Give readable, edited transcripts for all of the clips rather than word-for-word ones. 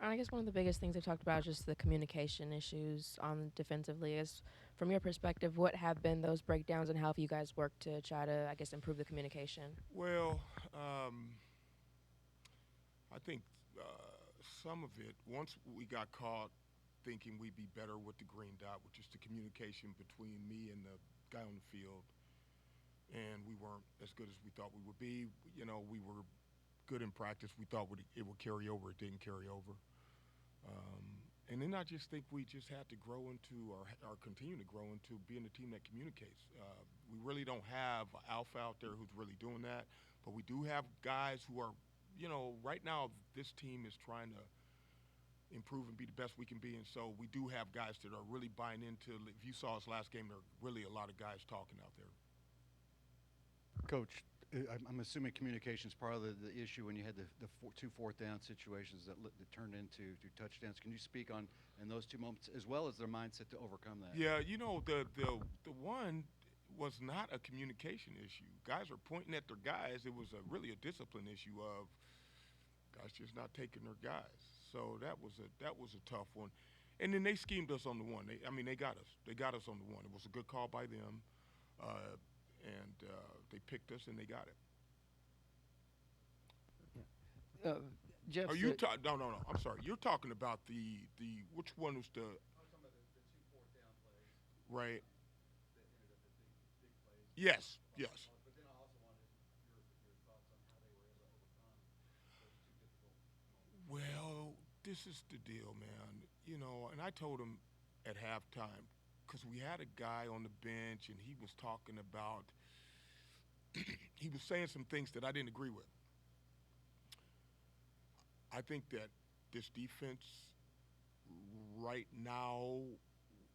And I guess one of the biggest things they've talked about is just the communication issues on defensively. Is from your perspective, what have been those breakdowns, and how have you guys worked to try to, I guess, improve the communication? Well, I think some of it, once we got caught thinking we'd be better with the green dot, which is the communication between me and the guy on the field, and we weren't as good as we thought we would be. You know, we were good in practice. We thought it would carry over. It didn't carry over. And then I just think we just had to grow into, or continue to grow into, being a team that communicates. We really don't have an alpha out there who's really doing that, but we do have guys who are, right now this team is trying to improve and be the best we can be, and so we do have guys that are really buying into. If you saw us last game, there are really a lot of guys talking out there. Coach, I'm assuming communication is part of the issue when you had two fourth down situations that turned into touchdowns. Can you speak on in those two moments as well as their mindset to overcome that? Yeah, the one was not a communication issue. Guys are pointing at their guys. It was really a discipline issue of guys just not taking their guys. So that was a tough one. And then they schemed us on the one. They got us. They got us on the one. It was a good call by them, and they picked us and they got it. Uh, Jeff Are you said, talking? No, no, no. I'm sorry. You're talking about the which one was the right? Yes, yes. Well, this is the deal, man. And I told him at halftime because we had a guy on the bench and he was talking about, he was saying some things that I didn't agree with. I think that this defense right now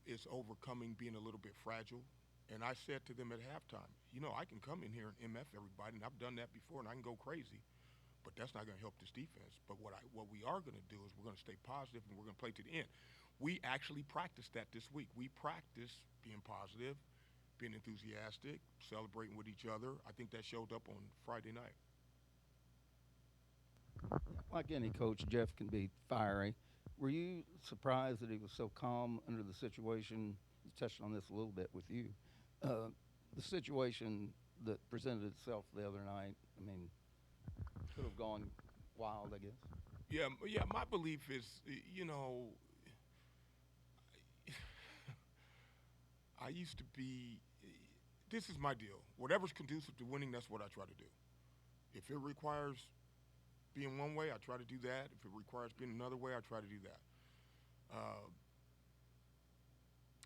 is overcoming being a little bit fragile. And I said to them at halftime, I can come in here and MF everybody, and I've done that before, and I can go crazy. But that's not going to help this defense. But what we are going to do is we're going to stay positive and we're going to play to the end. We actually practiced that this week. We practiced being positive, being enthusiastic, celebrating with each other. I think that showed up on Friday night. like any coach, Jeff can be fiery. Were you surprised that he was so calm under the situation? You touched on this a little bit with you. Uh, the situation that presented itself the other night, I mean, could have gone wild, I guess. Yeah, yeah. My belief is, I used to be. This is my deal. Whatever's conducive to winning, that's what I try to do. If it requires being one way, I try to do that. If it requires being another way, I try to do that. Uh,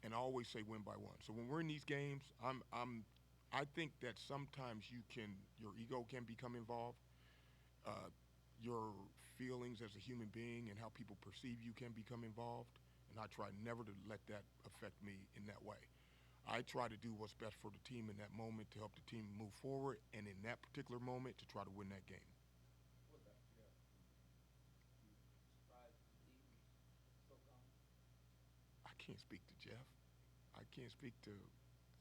and I always say win by one. So when we're in these games, I think that sometimes your ego can become involved. Uh, your feelings as a human being and how people perceive you can become involved. And I try never to let that affect me in that way. I try to do what's best for the team in that moment to help the team move forward, and in that particular moment to try to win that game. I can't speak to Jeff. I can't speak to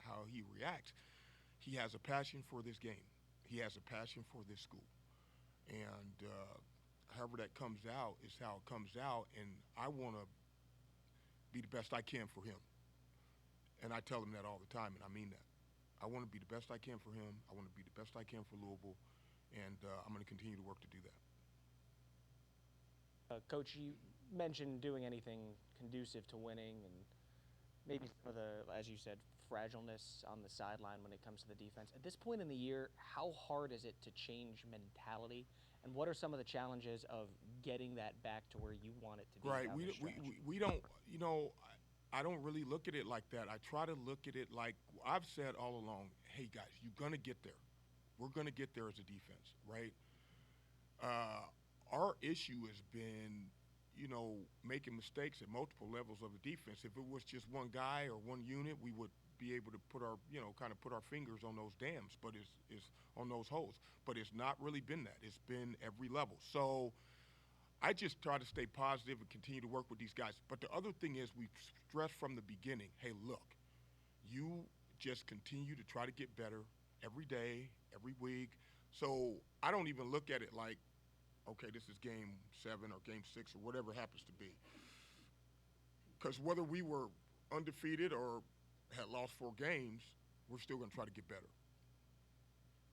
how he reacts. He has a passion for this game. He has a passion for this school, and however that comes out is how it comes out. And I want to be the best I can for him, and I tell him that all the time, and I mean that. I want to be the best I can for him. I want to be the best I can for Louisville, and I'm going to continue to work to do that. Coach, you mentioned doing anything conducive to winning and maybe some of the, as you said, fragileness on the sideline when it comes to the defense. At this point in the year, how hard is it to change mentality? And what are some of the challenges of getting that back to where you want it to be Right. down the stretch? We don't, I don't really look at it like that. I try to look at it like I've said all along, hey, guys, you're going to get there. We're going to get there as a defense, right? Our issue has been, making mistakes at multiple levels of the defense. If it was just one guy or one unit, we would be able to put our, kind of put our fingers on those dams, but it's on those holes. But it's not really been that. It's been every level. So I just try to stay positive and continue to work with these guys. But the other thing is, we've stressed from the beginning, hey, look, you just continue to try to get better every day, every week. So I don't even look at it like okay, this is game 7 or game 6 or whatever it happens to be. Because whether we were undefeated or had lost 4 games, we're still going to try to get better.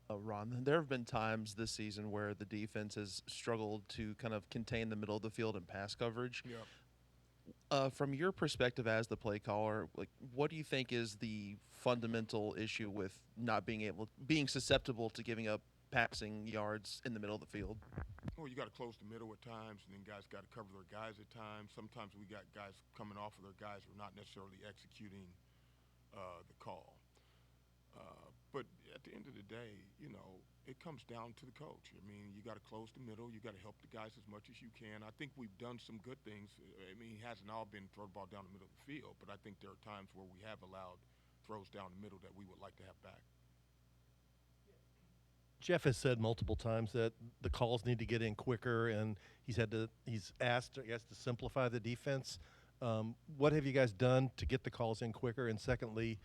Ron, there have been times this season where the defense has struggled to kind of contain the middle of the field and pass coverage. Yeah. From your perspective as the play caller, like what do you think is the fundamental issue with not being susceptible to giving up passing yards in the middle of the field? Well, you got to close the middle at times, and then guys got to cover their guys at times. Sometimes we got guys coming off of their guys who are not necessarily executing the call. But at the end of the day, you know, it comes down to the coach. I mean, you got to close the middle. You got to help the guys as much as you can. I think we've done some good things. I mean, it hasn't all been throw the ball down the middle of the field, but I think there are times where we have allowed throws down the middle that we would like to have back. Jeff has said multiple times that the calls need to get in quicker, and he's asked, I guess, to simplify the defense. What have you guys done to get the calls in quicker? And secondly,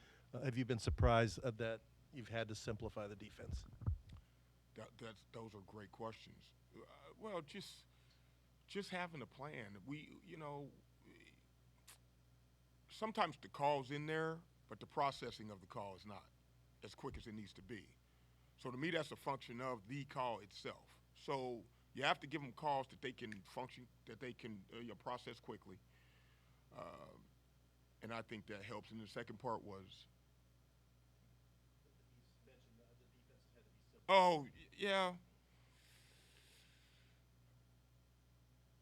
have you been surprised that you've had to simplify the defense? Those are great questions. Well, just having a plan. Sometimes the call's in there, but the processing of the call is not as quick as it needs to be. So to me, that's a function of the call itself. So you have to give them calls that they can function, that they can process quickly. And I think that helps. And the second part was, oh, yeah.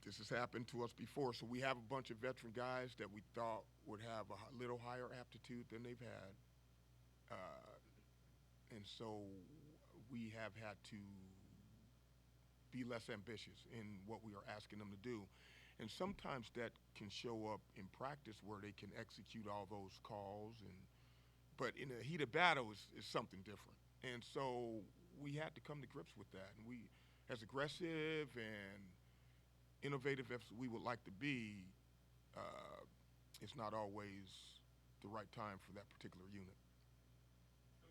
This has happened to us before. So we have a bunch of veteran guys that we thought would have a little higher aptitude than they've had. And so we have had to be less ambitious in what we are asking them to do. And sometimes that can show up in practice where they can execute all those calls. But in a heat of battle is something different. And so we had to come to grips with that. And we, as aggressive and innovative as we would like to be, it's not always the right time for that particular unit.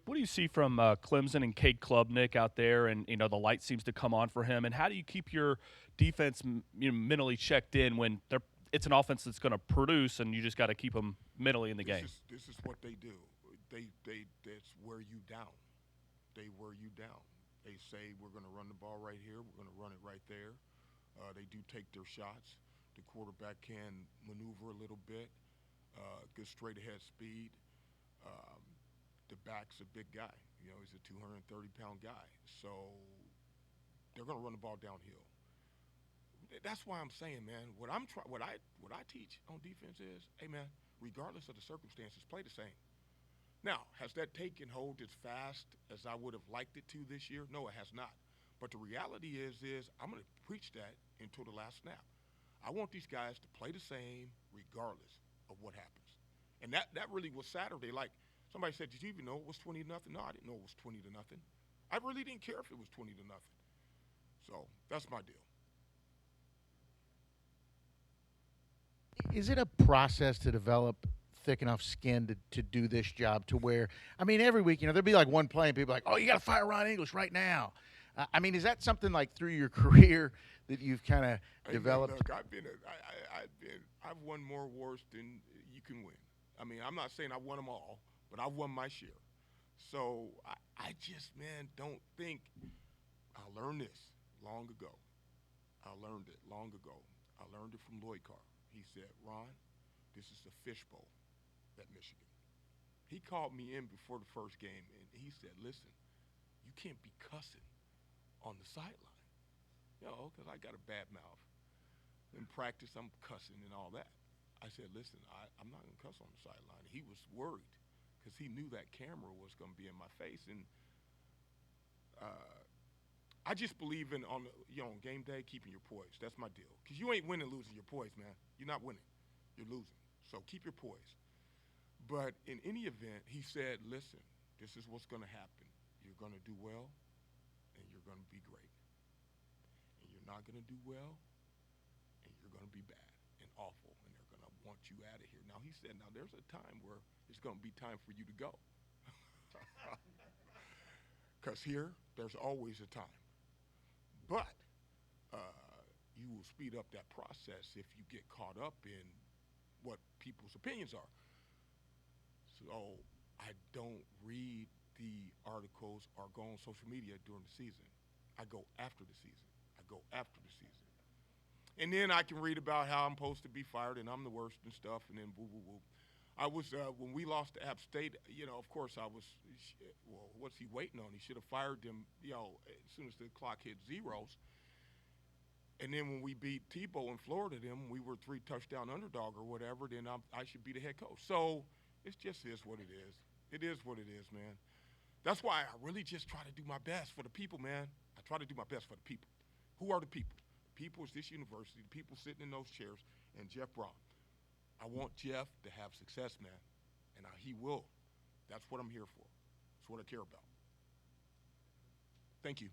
What do you see from Clemson and Cade Klubnik out there, and the light seems to come on for him? And how do you keep your defense mentally checked in when it's an offense that's going to produce, and you just got to keep them mentally in the game? This is what they do. That's wear you down. They wear you down. They say we're going to run the ball right here. We're going to run it right there. They do take their shots. The quarterback can maneuver a little bit, good straight ahead speed. The back's a big guy. He's a 230-pound guy. So they're going to run the ball downhill. That's why I'm saying, man, what I teach on defense is, hey, man, regardless of the circumstances, play the same. Now, has that taken hold as fast as I would have liked it to this year? No, it has not. But the reality is I'm going to preach that until the last snap. I want these guys to play the same regardless of what happens. And that really was Saturday. Like, somebody said, did you even know it was 20-0? No, I didn't know it was 20-0. I really didn't care if it was 20-0. So that's my deal. Is it a process to develop thick enough skin to do this job to where, I mean, every week, there'll be like one play and people are like, oh, you got to fire Ron English right now. I mean, is that something like through your career that you've kind of developed? Look, I've won more wars than you can win. I mean, I'm not saying I won them all, but I've won my share. So I just, man, don't think I learned this long ago. I learned it long ago. I learned it from Lloyd Carr. He said, Ron, this is the fishbowl at Michigan. He called me in before the first game, and he said, listen, you can't be cussing on the sideline, because I got a bad mouth. In practice, I'm cussing and all that. I said, listen, I'm not going to cuss on the sideline. He was worried because he knew that camera was going to be in my face. And I just believe in, on game day, keeping your poise. That's my deal. Because you ain't winning losing your poise, man. You're not winning. You're losing. So keep your poise. But in any event, he said, listen, this is what's going to happen. You're going to do well, and you're going to be great. And you're not going to do well, and you're going to be bad and awful, and they're going to want you out of here. Now, he said, now there's a time where it's going to be time for you to go. Because here, there's always a time. But you will speed up that process if you get caught up in what people's opinions are. So I don't read the articles or go on social media during the season. I go after the season. I go after the season. And then I can read about how I'm supposed to be fired and I'm the worst and stuff, and then woo, woo, woo. I was, when we lost to App State, of course I was, well, what's he waiting on? He should have fired them, as soon as the clock hit zeros. And then when we beat Tebow in Florida, then we were 3-touchdown underdog or whatever, then I should be the head coach. So it just is what it is. It is what it is, man. That's why I really just try to do my best for the people, man. I try to do my best for the people. Who are the people? The people is this university, the people sitting in those chairs, and Jeff Brohm. I want Jeff to have success, man, and he will. That's what I'm here for. That's what I care about. Thank you.